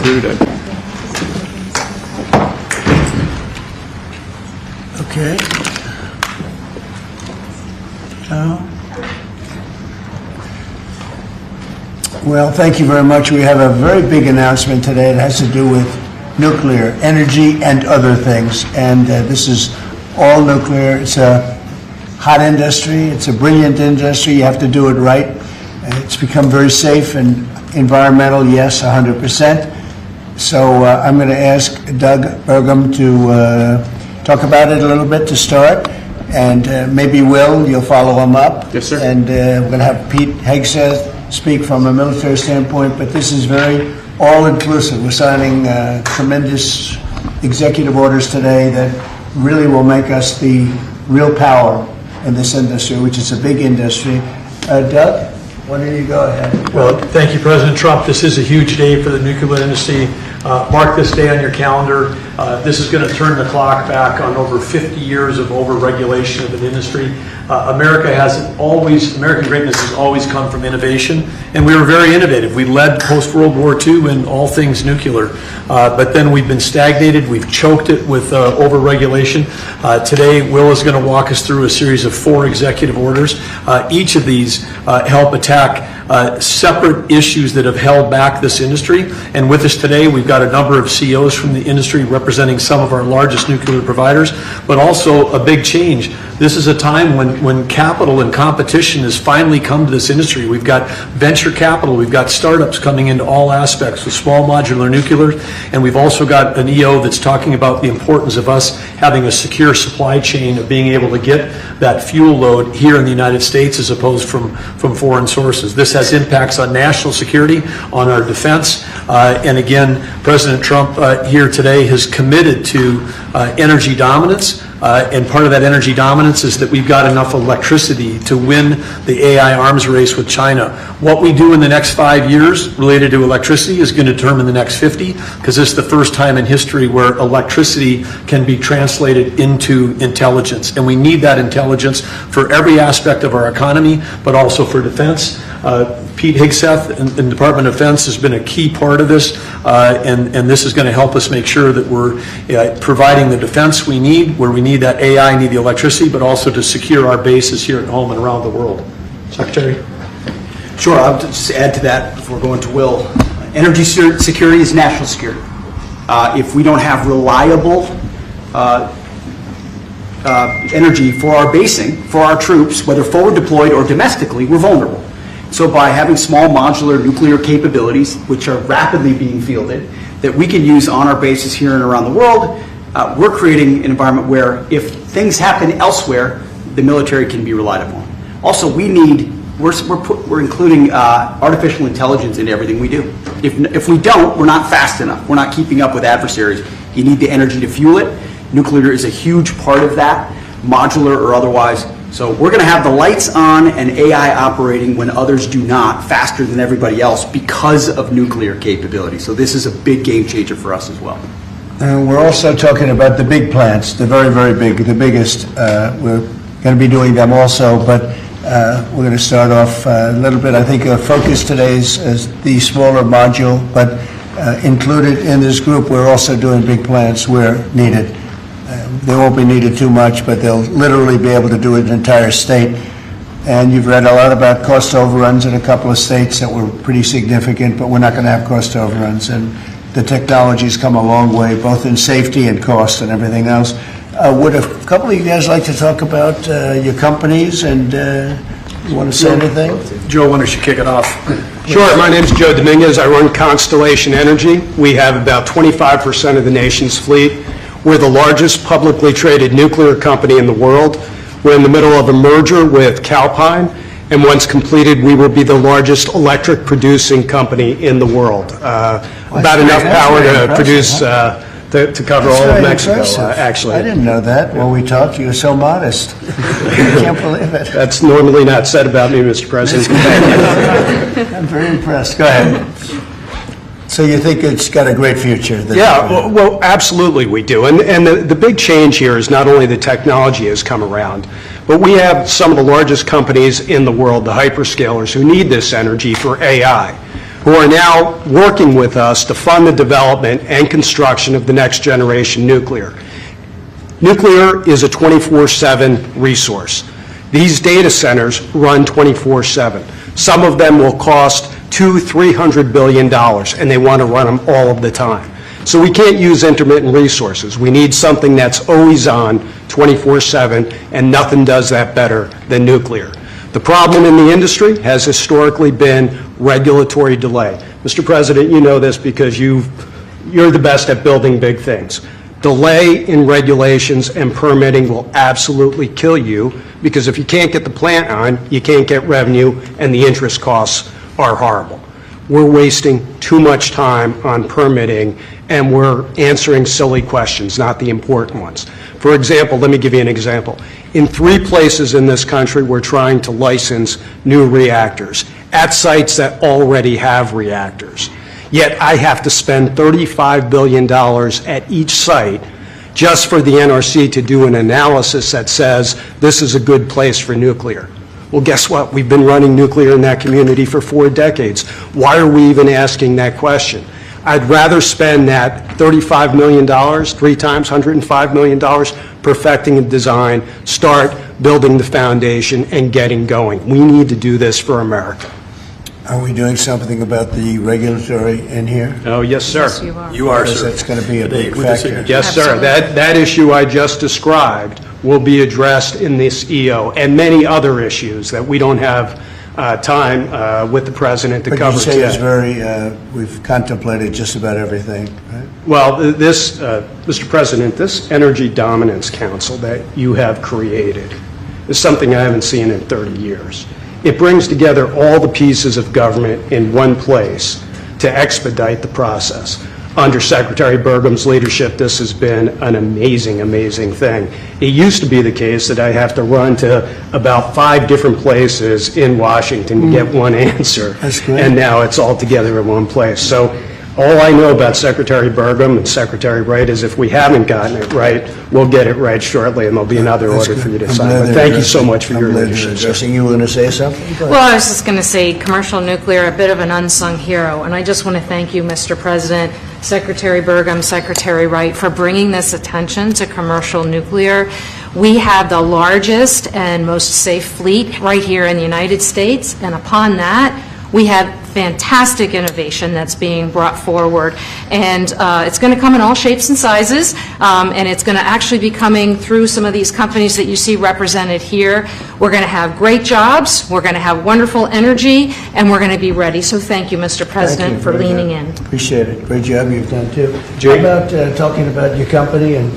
concluded. Okay. Well, thank you very much. We have a very big announcement today. It has to do with nuclear energy and other things. And this is all nuclear. It's a hot industry. It's a brilliant industry. You have to do it right. It's become very safe and environmental, yes, 100%. So I'm going to ask Doug Burgum to talk about it a little bit to start. And maybe Will, you'll follow him up. Yes, sir. And we're going to have Pete Hegseth speak from a military standpoint, but this is very all-inclusive. We're signing tremendous executive orders today that really will make us the real power in this industry, which is a big industry. Doug, why don't you go ahead? Well, thank you, President Trump. This is a huge day for the nuclear industry. Mark this day on your calendar. This is going to turn the clock back on over 50 years of over-regulation of an industry. American greatness has always come from innovation, and we were very innovative. We led post-World War II in all things nuclear, but then we've been stagnated. We've choked it with over-regulation. Today, Will is going to walk us through a series of 4 executive orders. Each of these help attack separate issues that have held back this industry. And with us today, we've got a number of CEOs from the industry representing some of our largest nuclear providers, but also a big change. This is a time when capital and competition has finally come to this industry. We've got venture capital, we've got startups coming into all aspects with small modular nuclear, and we've also got an EO that's talking about the importance of us having a secure supply chain of being able to get that fuel load here in the United States as opposed from foreign sources. This has impacts on national security, on our defense, and again, President Trump here today has committed to energy dominance. And part of that energy dominance is that we've got enough electricity to win the AI arms race with China. What we do in the next 5 years related to electricity is going to determine the next 50, because this is the first time in history where electricity can be translated into intelligence. And we need that intelligence for every aspect of our economy, but also for defense. Pete Hegseth in the Department of Defense has been a key part of this, and this is going to help us make sure that we're providing the defense we need, where we need that AI, need the electricity, but also to secure our bases here at home and around the world. Secretary? Sure, I'll just add to that before going to Will. Energy security is national security. If we don't have reliable energy for our basing, for our troops, whether forward deployed or domestically, we're vulnerable. So by having small modular nuclear capabilities, which are rapidly being fielded, that we can use on our bases here and around the world, we're creating an environment where if things happen elsewhere, the military can be relied upon. Also, we're including artificial intelligence in everything we do. If we don't, we're not fast enough. We're not keeping up with adversaries. You need the energy to fuel it. Nuclear is a huge part of that, modular or otherwise. So we're going to have the lights on and AI operating when others do not, faster than everybody else because of nuclear capability. So this is a big game changer for us as well. We're also talking about the big plants, the very, very big, the biggest. We're going to be doing them also, but we're going to start off a little bit. I think our focus today is the smaller module, but included in this group, we're also doing big plants where needed. They won't be needed too much, but they'll literally be able to do an entire state. And you've read a lot about cost overruns in a couple of states that were pretty significant, but we're not going to have cost overruns. And the technology's come a long way, both in safety and cost and everything else. Would a couple of you guys like to talk about your companies and you want to say anything? Joe, why don't you kick it off? Sure. My name's Joe Dominguez. I run Constellation Energy. We have about 25% of the nation's fleet. We're the largest publicly traded nuclear company in the world. We're in the middle of a merger with Calpine, and once completed, we will be the largest electric producing company in the world. About enough power to produce, to cover all of Mexico, actually. I didn't know that. When we talked, you were so modest. I can't believe it. That's normally not said about me, Mr. President. I'm very impressed. Go ahead. So you think it's got a great future? Yeah, well, absolutely we do. And the big change here is not only the technology has come around, but we have some of the largest companies in the world, the hyperscalers, who need this energy for AI. who are now working with us to fund the development and construction of the next generation nuclear. Nuclear is a 24/7 resource. These data centers run 24/7. Some of them will cost $200–300 billion, and they want to run them all of the time. So we can't use intermittent resources. We need something that's always on, 24/7, and nothing does that better than nuclear. The problem in the industry has historically been regulatory delay. Mr. President, you know this because you're the best at building big things. Delay in regulations and permitting will absolutely kill you, because if you can't get the plant on, you can't get revenue, and the interest costs are horrible. We're wasting too much time on permitting, and we're answering silly questions, not the important ones. For example, let me give you an example. In 3 places in this country, we're trying to license new reactors at sites that already have reactors. Yet I have to spend $35 billion at each site just for the NRC to do an analysis that says this is a good place for nuclear. Well, guess what? We've been running nuclear in that community for 4 decades. Why are we even asking that question? I'd rather spend that $35 million, 3 times $105 million, perfecting a design, start building the foundation, and getting going. We need to do this for America. Are we doing something about the regulatory in here? Oh, yes, sir. Yes, you are. You are, Because sir. that's going to be a big With the factor. signature. Yes, sir. Absolutely. That issue I just described will be addressed in this EO, and many other issues that we don't have time with the President to But cover you say it's today. very, we've contemplated just about everything, right? Well, this, Mr. President, this Energy Dominance Council that you have created is something I haven't seen in 30 years. It brings together all the pieces of government in one place to expedite the process. Under Secretary Burgum's leadership, this has been an amazing, amazing thing. It used to be the case that I have to run to about 5 different places in Washington to get one answer. That's great. And now it's all together in one place. So all I know about Secretary Burgum and Secretary Wright is if we haven't gotten it right, we'll get it right shortly, and there'll be another That's order for good. you to I'm sign. glad But they're thank you so addressing- much for your I'm glad they're leadership, sir. addressing. You were going to say something? Go ahead. Well, I was just going to say, commercial nuclear, a bit of an unsung hero, and I just want to thank you, Mr. President, Secretary Burgum, Secretary Wright, for bringing this attention to commercial nuclear. We have the largest and most safe fleet right here in the United States, and upon that, we have fantastic innovation that's being brought forward. And it's going to come in all shapes and sizes, and it's going to actually be coming through some of these companies that you see represented here. We're going to have great jobs, we're going to have wonderful energy, and we're going to be ready. So thank you, Mr. President, Thank you. for Very leaning good. in. Appreciate it. Great job you've done, too. Jake? How about talking about your company and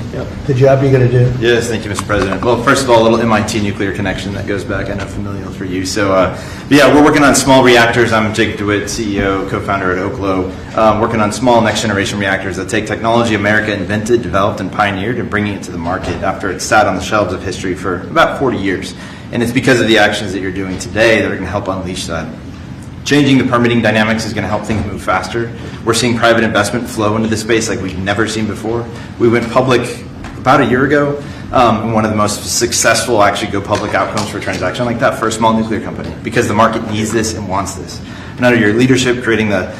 the job you're going to do? Yes, thank you, Mr. President. Well, first of all, a little MIT nuclear connection that goes back, I know, familial for you. So, but yeah, we're working on small reactors. I'm Jake DeWitt, CEO, co-founder at Oklo, working on small next-generation reactors that take technology America invented, developed, and pioneered and bringing it to the market after it sat on the shelves of history for about 40 years. And it's because of the actions that you're doing today that are going to help unleash that. Changing the permitting dynamics is going to help things move faster. We're seeing private investment flow into the space like we've never seen before. We went public about a year ago, and one of the most successful actually go public outcomes for a transaction like that for a small nuclear company, because the market needs this and wants this. And under your leadership, creating the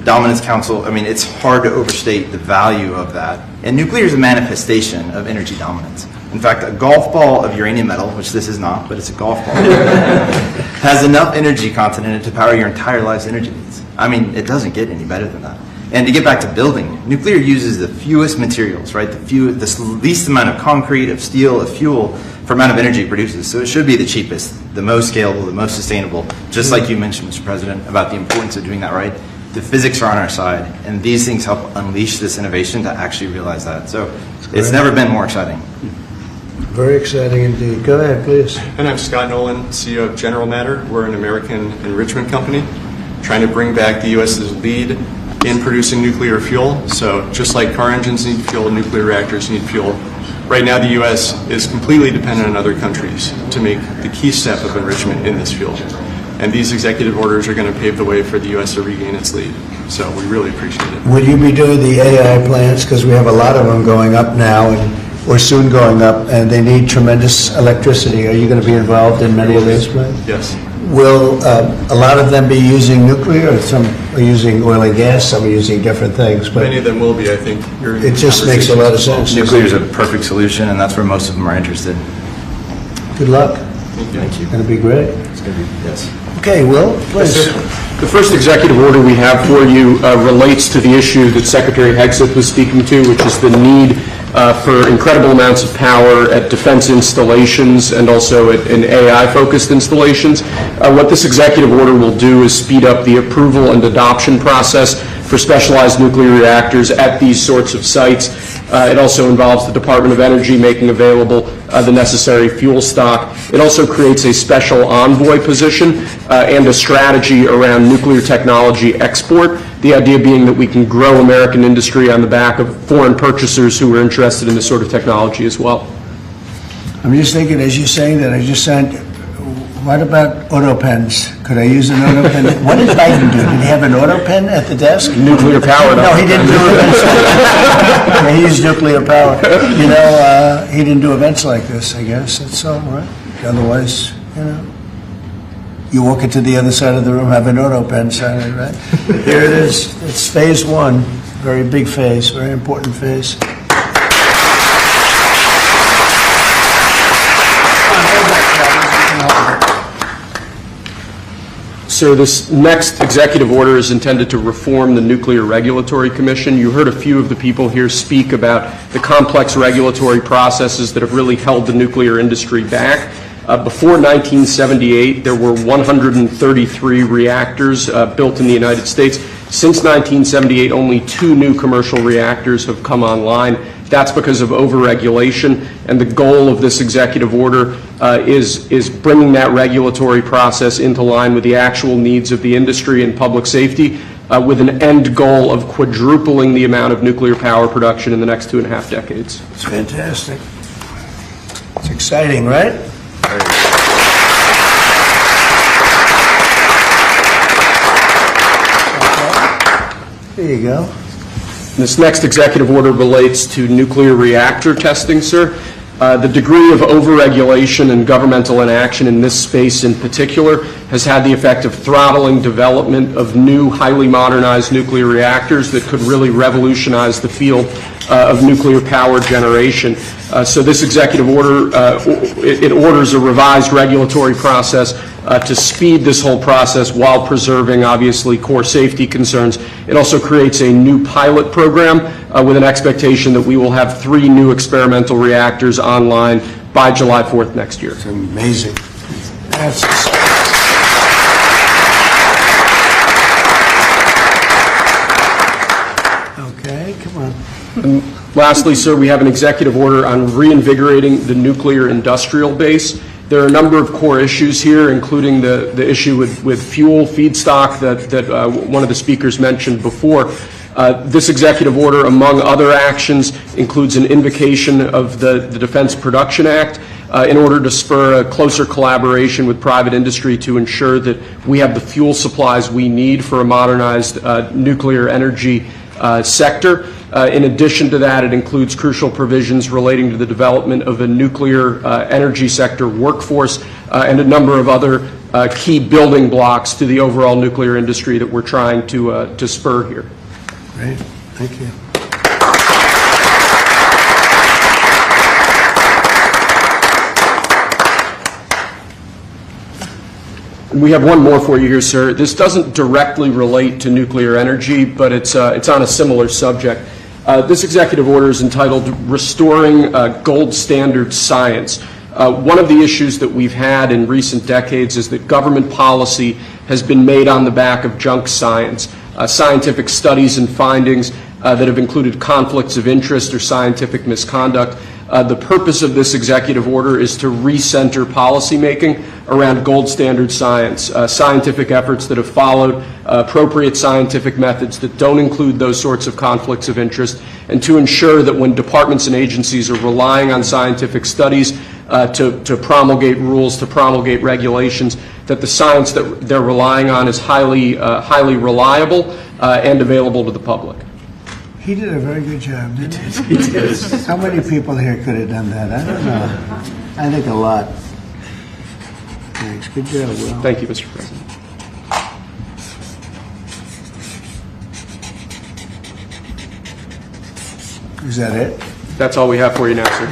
Dominance Council, I mean, it's hard to overstate the value of that. And nuclear is a manifestation of energy dominance. In fact, a golf ball of uranium metal, which this is not, but it's a golf ball, has enough energy content in it to power your entire life's energy needs. I mean, it doesn't get any better than that. And to get back to building, nuclear uses the fewest materials, right? The least amount of concrete, of steel, of fuel for amount of energy it produces. So it should be the cheapest, the most scalable, the most sustainable, just like you mentioned, Mr. President, about the importance of doing that right. The physics are on our side, and these things help unleash this innovation to actually realize that. So it's never been more exciting. Very exciting indeed. Go ahead, please. And I'm Scott Nolan, CEO of General Matter. We're an American enrichment company trying to bring back the U.S.'s lead in producing nuclear fuel. So just like car engines need fuel, nuclear reactors need fuel. Right now, the U.S. is completely dependent on other countries to make the key step of enrichment in this fuel. And these executive orders are going to pave the way for the U.S. to regain its lead. So we really appreciate it. Will you be doing the AI plants? Because we have a lot of them going up now, or soon going up, and they need tremendous electricity. Are you going to be involved in many of those plants? Yes. Will a lot of them be using nuclear, or some are using oil and gas, some are using different things? But Many of them will be, I think. it just makes a lot of sense. Nuclear is a perfect solution, and that's where most of them are interested. Good luck. Thank you. It's going to be great. It's going to be, yes. Okay, Will, please. The first executive order we have for you relates to the issue that Secretary Hegseth was speaking to, which is the need for incredible amounts of power at defense installations and also in AI-focused installations. What this executive order will do is speed up the approval and adoption process for specialized nuclear reactors at these sorts of sites. It also involves the Department of Energy making available the necessary fuel stock. It also creates a special envoy position and a strategy around nuclear technology export, the idea being that we can grow American industry on the back of foreign purchasers who are interested in this sort of technology as well. I'm just thinking, as you're saying that, I just signed, what about auto pens? Could I use an auto pen? What did Biden do? Did he have an auto pen at the desk? Nuclear powered. No, he didn't do events. Yeah, he used nuclear power. You know, he didn't do events like this, I guess. That's all right. Otherwise, you know, you walk into the other side of the room, have an auto pen sign, right? Here it is. It's phase one. Very big phase, very important phase. So this next executive order is intended to reform the Nuclear Regulatory Commission. You heard a few of the people here speak about the complex regulatory processes that have really held the nuclear industry back. Before 1978, there were 133 reactors built in the United States. Since 1978, only 2 new commercial reactors have come online. That's because of overregulation, and the goal of this executive order is bringing that regulatory process into line with the actual needs of the industry and public safety, with an end goal of quadrupling the amount of nuclear power production in the next 2.5 decades. It's fantastic. It's exciting, right? Okay. There you go. This next executive order relates to nuclear reactor testing, sir. The degree of overregulation and governmental inaction in this space in particular has had the effect of throttling development of new, highly modernized nuclear reactors that could really revolutionize the field of nuclear power generation. So this executive order, it orders a revised regulatory process to speed this whole process while preserving, obviously, core safety concerns. It also creates a new pilot program with an expectation that we will have 3 new experimental reactors online by July 4th next year. It's amazing. That's okay, come on. And lastly, sir, we have an executive order on reinvigorating the nuclear industrial base. There are a number of core issues here, including the issue with fuel feedstock that one of the speakers mentioned before. This executive order, among other actions, includes an invocation of the Defense Production Act in order to spur a closer collaboration with private industry to ensure that we have the fuel supplies we need for a modernized nuclear energy sector. In addition to that, it includes crucial provisions relating to the development of a nuclear energy sector workforce and a number of other key building blocks to the overall nuclear industry that we're trying to spur here. Great, thank you. And we have one more for you here, sir. This doesn't directly relate to nuclear energy, but it's on a similar subject. This executive order is entitled Restoring Gold Standard Science. One of the issues that we've had in recent decades is that government policy has been made on the back of junk science, scientific studies and findings that have included conflicts of interest or scientific misconduct. The purpose of this executive order is to recenter policymaking around gold standard science, scientific efforts that have followed appropriate scientific methods that don't include those sorts of conflicts of interest, and to ensure that when departments and agencies are relying on scientific studies to promulgate rules, to promulgate regulations, that the science that they're relying on is highly reliable and available to the public. He did a very good job, didn't he? He did. How many people here could have done that? I don't know. I think a lot. Thanks. Good job, Will. Thank you, Mr. President. Is that it? That's all we have for you now, sir.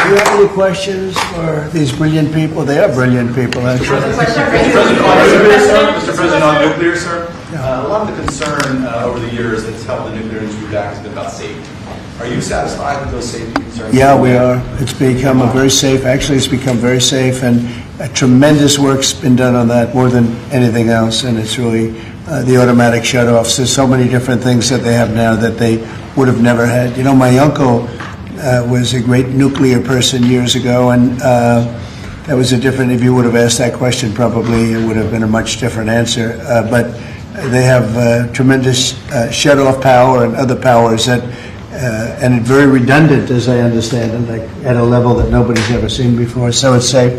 Do you have any questions for these brilliant people? They are brilliant people, actually. Mr. President, on nuclear, sir, a lot of the concern over the years that's held the nuclear industry back has been about safety. Are you satisfied with those safety concerns? Yeah, we are. It's become a very safe, actually, it's become very safe, and tremendous work's been done on that, more than anything else, and it's really the automatic shutoffs. There's so many different things that they have now that they would have never had. You know, my uncle was a great nuclear person years ago, and that was a different, if you would have asked that question, probably it would have been a much different answer. But they have tremendous shut-off power and other powers that, and it's very redundant, as I understand it, like at a level that nobody's ever seen before, so it's safe.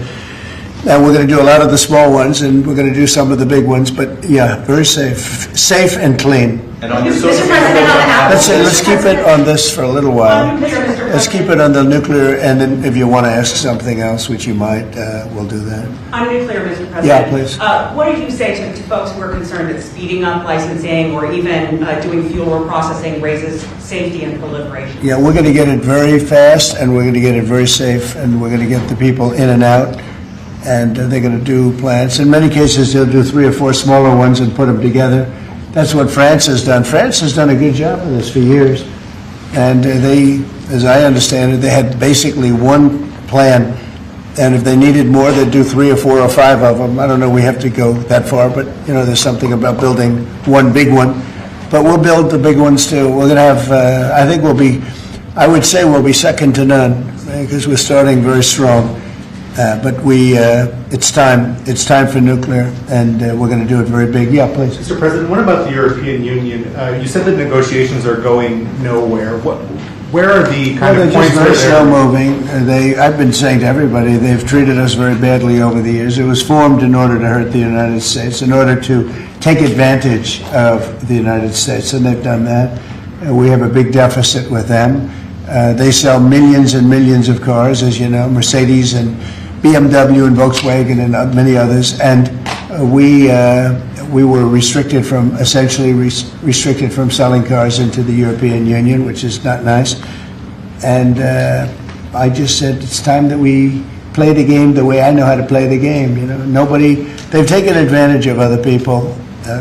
And we're going to do a lot of the small ones, and we're going to do some of the big ones, but yeah, very safe and clean. And on your Mr. President, on Let's keep it on this for a little while. Let's keep it on the nuclear, and then if you want to ask something else, which you might, we'll do that. On nuclear, Mr. President. Yeah, please. What did you say to folks who are concerned that speeding up licensing or even doing fuel reprocessing raises safety and proliferation? Yeah, we're going to get it very fast, and we're going to get it very safe, and we're going to get the people in and out, and they're going to do plants. In many cases, they'll do 3 or 4 smaller ones and put them together. That's what France has done. France has done a good job of this for years. And they, as I understand it, they had basically one plan. And if they needed more, they'd do 3 or 4 or 5 of them. I don't know, we have to go that far, but, you know, there's something about building one big one. But we'll build the big ones, too. We're going to have, I think I would say we'll be second to none, because we're starting very strong. But it's time for nuclear, and we're going to do it very big. Yeah, please. Mr. President, what about the European Union? You said that negotiations are going nowhere. Where are the kind of They're points just very where slow moving. I've been saying to everybody, they've treated us very badly over the years. It was formed in order to hurt the United States, in order to take advantage of the United States, and they've done that. We have a big deficit with them. They sell millions and millions of cars, as you know, Mercedes and BMW and Volkswagen and many others, and we were essentially restricted from selling cars into the European Union, which is not nice. And I just said it's time that we play the game the way I know how to play the game. You know, they've taken advantage of other people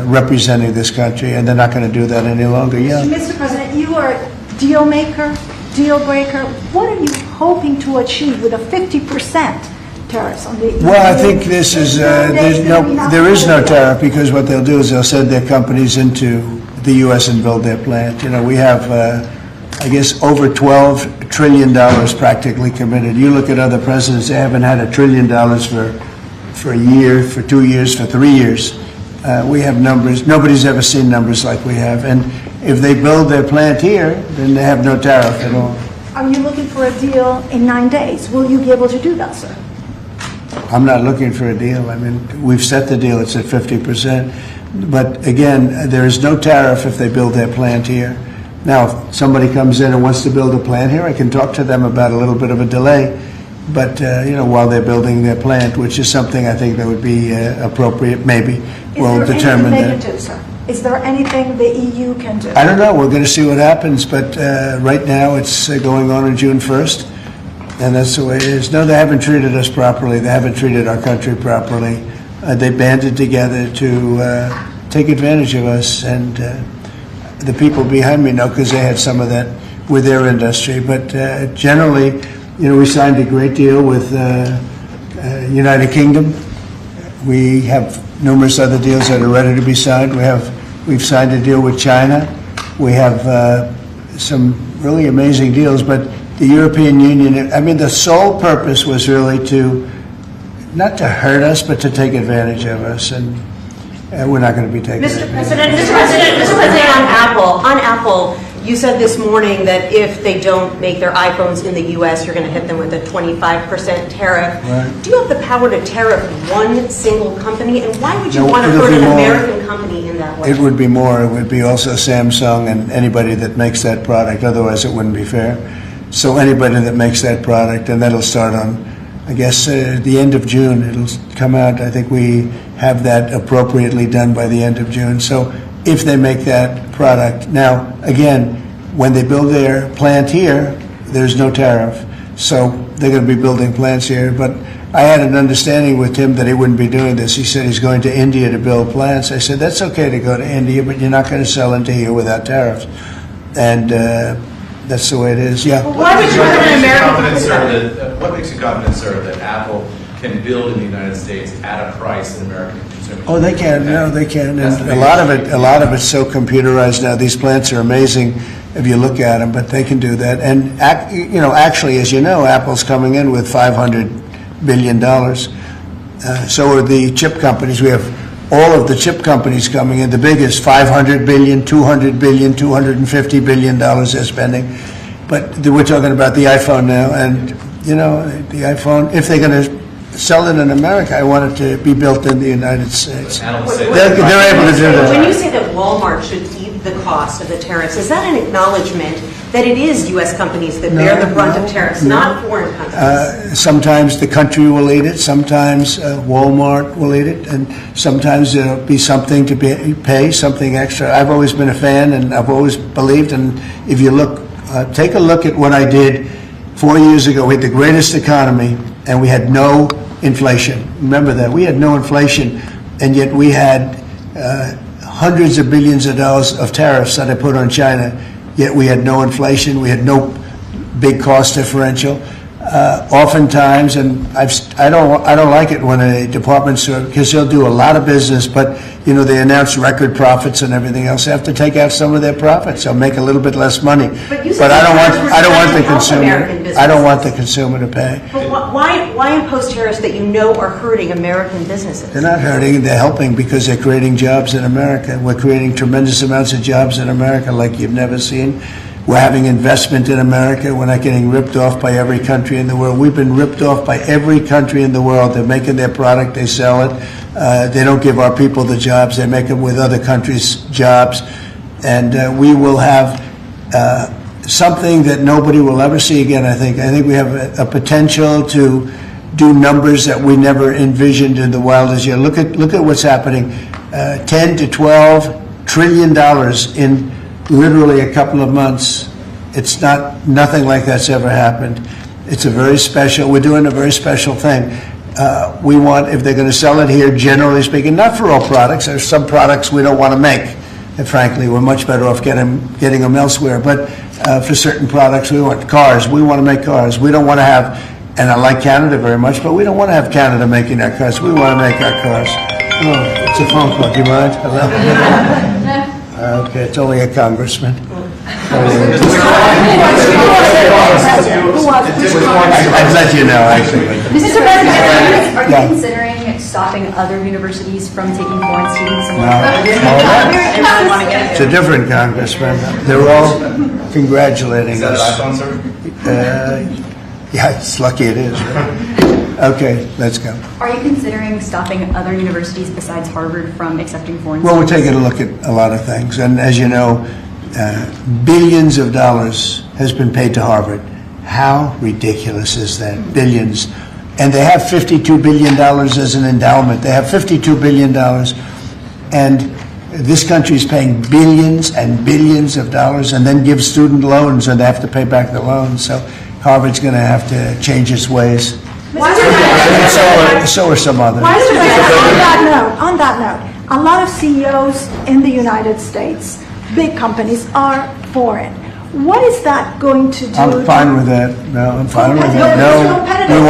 representing this country, and they're not going to do that any longer. Yeah. Mr. President, you are a deal maker, deal breaker. What are you hoping to achieve with a 50% tariffs on the? Well, I think this is there is no tariff, because what they'll do is they'll send their companies into the U.S. and build their plant. You know, we have I guess over $12 trillion practically committed. You look at other presidents; they haven't had $1 trillion for a year, for 2 years, for 3 years. We have numbers. Nobody's ever seen numbers like we have. And if they build their plant here, then they have no tariff at all. Are you looking for a deal in 9 days? Will you be able to do that, sir? I'm not looking for a deal. I mean, we've set the deal. It's at 50%. But again, there is no tariff if they build their plant here. Now, if somebody comes in and wants to build a plant here, I can talk to them about a little bit of a delay. But, you know, while they're building their plant, which is something I think that would be appropriate, maybe, we'll determine that. Is there anything they can do, sir? Is there anything the EU can do? I don't know. We're going to see what happens. But right now, it's going on June 1st. And that's the way it is. No, they haven't treated us properly. They haven't treated our country properly. They banded together to take advantage of us. And the people behind me know, because they had some of that with their industry. But generally, you know, we signed a great deal with United Kingdom. We have numerous other deals that are ready to be signed. We've signed a deal with China. We have some really amazing deals. But the European Union, I mean, the sole purpose was really not to hurt us, but to take advantage of us. And we're not going to be taking Mr. advantage. President, on Apple, you said this morning that if they don't make their iPhones in the U.S., you're going to hit them with a 25% tariff. Right. Do you have the power to tariff one single company? And why would you No, want to it'll hurt be an more. American company in that way? It would be more. It would be also Samsung and anybody that makes that product. Otherwise, it wouldn't be fair. So anybody that makes that product, and that'll start on, I guess, the end of June, it'll come out. I think we have that appropriately done by the end of June. So if they make that product. Now, again, when they build their plant here, there's no tariff. So they're going to be building plants here. But I had an understanding with Tim that he wouldn't be doing this. He said he's going to India to build plants. I said, that's okay to go to India, but you're not going to sell into here without tariffs. And that's the way it is. Yeah. Why would you put an American What makes you confident, sir, that Apple can build in the United States at a price that American consumers? Oh, they can. No, they can. And a lot of it's so computerized now. These plants are amazing if you look at them, but they can do that. And actually, as you know, Apple's coming in with $500 billion. So are the chip companies. We have all of the chip companies coming in. The biggest, $500 billion, $200 billion, $250 billion they're spending. But we're talking about the iPhone now, and the iPhone. If they're going to sell it in America, I want it to be built in the United States. They're able to do that. When you say that Walmart should eat the cost of the tariffs, is that an acknowledgement that it is U.S. companies that bear the brunt of tariffs, not foreign countries? Sometimes the country will eat it, sometimes Walmart will eat it, and sometimes there'll be something to pay, something extra. I've always been a fan, and I've always believed, and if you look, take a look at what I did 4 years ago. We had the greatest economy, and we had no inflation. Remember that. We had no inflation, and yet we had hundreds of billions of dollars of tariffs that I put on China, yet we had no inflation, we had no big cost differential. Oftentimes, and I don't like it when a department store, because they'll do a lot of business, but they announce record profits and everything else. They have to take out some of their profits. They'll make a little bit less money. But I don't want the consumer. I don't want the consumer to pay. But why impose tariffs that you know are hurting American businesses? They're not hurting. They're helping because they're creating jobs in America. We're creating tremendous amounts of jobs in America like you've never seen. We're having investment in America. We're not getting ripped off by every country in the world. We've been ripped off by every country in the world. They're making their product. They sell it. They don't give our people the jobs. They make them with other countries' jobs. And we will have something that nobody will ever see again, I think. I think we have a potential to do numbers that we never envisioned in the wildest year. Look at what's happening. 10 to 12 trillion dollars in literally a couple of months. It's nothing like that's ever happened. It's we're doing a very special thing. We want, if they're going to sell it here, generally speaking, not for all products. There's some products we don't want to make. And frankly, we're much better off getting them elsewhere. But for certain products, we want cars. We want to make cars. We don't want to have, and I like Canada very much, but we don't want to have Canada making our cars. We want to make our cars. Oh, it's a phone call. Do you mind? Hello? Okay, it's only a congressman. I'd let you know, actually. Mr. President, are you considering stopping other universities from taking foreign students? It's a different congressman. They're all congratulating us. Is that an iPhone, sir? Yeah, it's lucky it is. Right? Okay, let's go. Are you considering stopping other universities besides Harvard from accepting foreign Well, we're students? taking a look at a lot of things. And as you know, billions of dollars has been paid to Harvard. How ridiculous is that? Billions. And they have $52 billion as an endowment. They have $52 billion. And this country is paying billions and billions of dollars and then gives student loans, and they have to pay back the loans. So Harvard's going to have to change its ways. So are some others. On that note, a lot of CEOs in the United States, big companies, are foreign. What is that going to do? I'm fine with that. No, I'm fine with that. No, we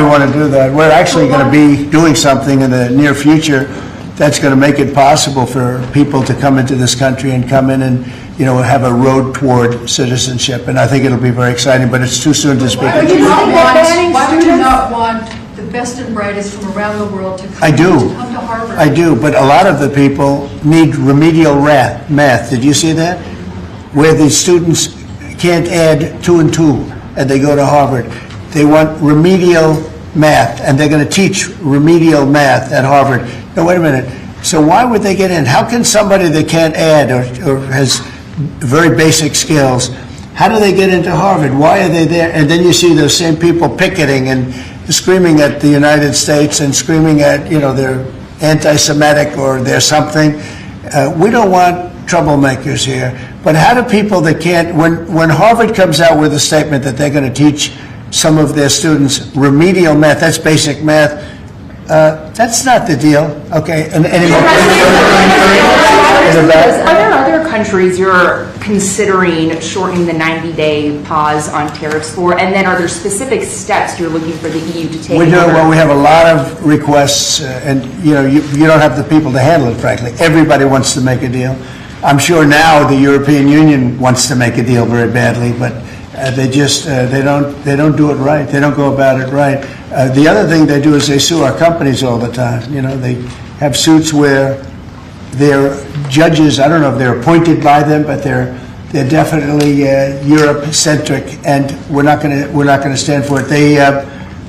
want to do that. We're actually going to be doing something in the near future that's going to make it possible for people to come into this country and come in and have a road toward citizenship. And I think it'll be very exciting, but it's too soon to speak. Why would you not want the best and brightest from around the world to come to Harvard? I do, but a lot of the people need remedial math. Did you see that? Where the students can't add 2 and 2, and they go to Harvard. They want remedial math, and they're going to teach remedial math at Harvard. No, wait a minute. So why would they get in? How can somebody that can't add or has very basic skills How do they get into Harvard? Why are they there? And then you see those same people picketing and screaming at the United States and screaming at, they're anti-Semitic or they're something. We don't want troublemakers here. But how do people that can't, when Harvard comes out with a statement that they're going to teach some of their students remedial math, that's basic math, that's not the deal. Okay, and any more? Are there other countries you're considering shortening the 90-day pause on tariffs for? And then are there specific steps you're looking for the EU to take? We have a lot of requests, and you don't have the people to handle it, frankly. Everybody wants to make a deal. I'm sure now the European Union wants to make a deal very badly, but they don't do it right. They don't go about it right. The other thing they do is they sue our companies all the time. They have suits where their judges, I don't know if they're appointed by them, but they're definitely Europe-centric, and we're not going to stand for it. They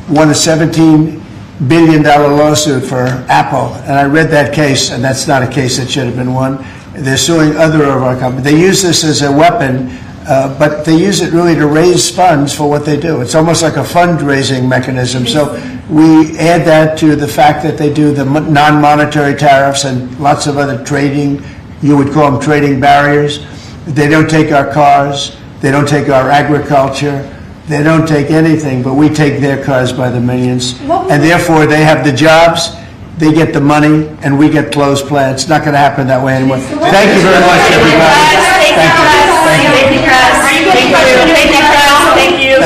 won a $17 billion lawsuit for Apple, and I read that case, and that's not a case that should have been won. They're suing other of our companies. They use this as a weapon, but they use it really to raise funds for what they do. It's almost like a fundraising mechanism. So we add that to the fact that they do the non-monetary tariffs and lots of other trading, you would call them trading barriers. They don't take our cars. They don't take our agriculture. They don't take anything, but we take their cars by the millions. And therefore, they have the jobs, they get the money, and we get closed plants. It's not going to happen that way anymore. Thank you very much, everybody.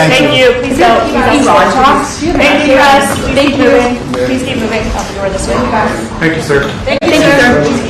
Thank you. Please don't. Thank you, guys. Please keep moving. Please keep moving. Out the door this way. Thank you, sir. Thank you, sir.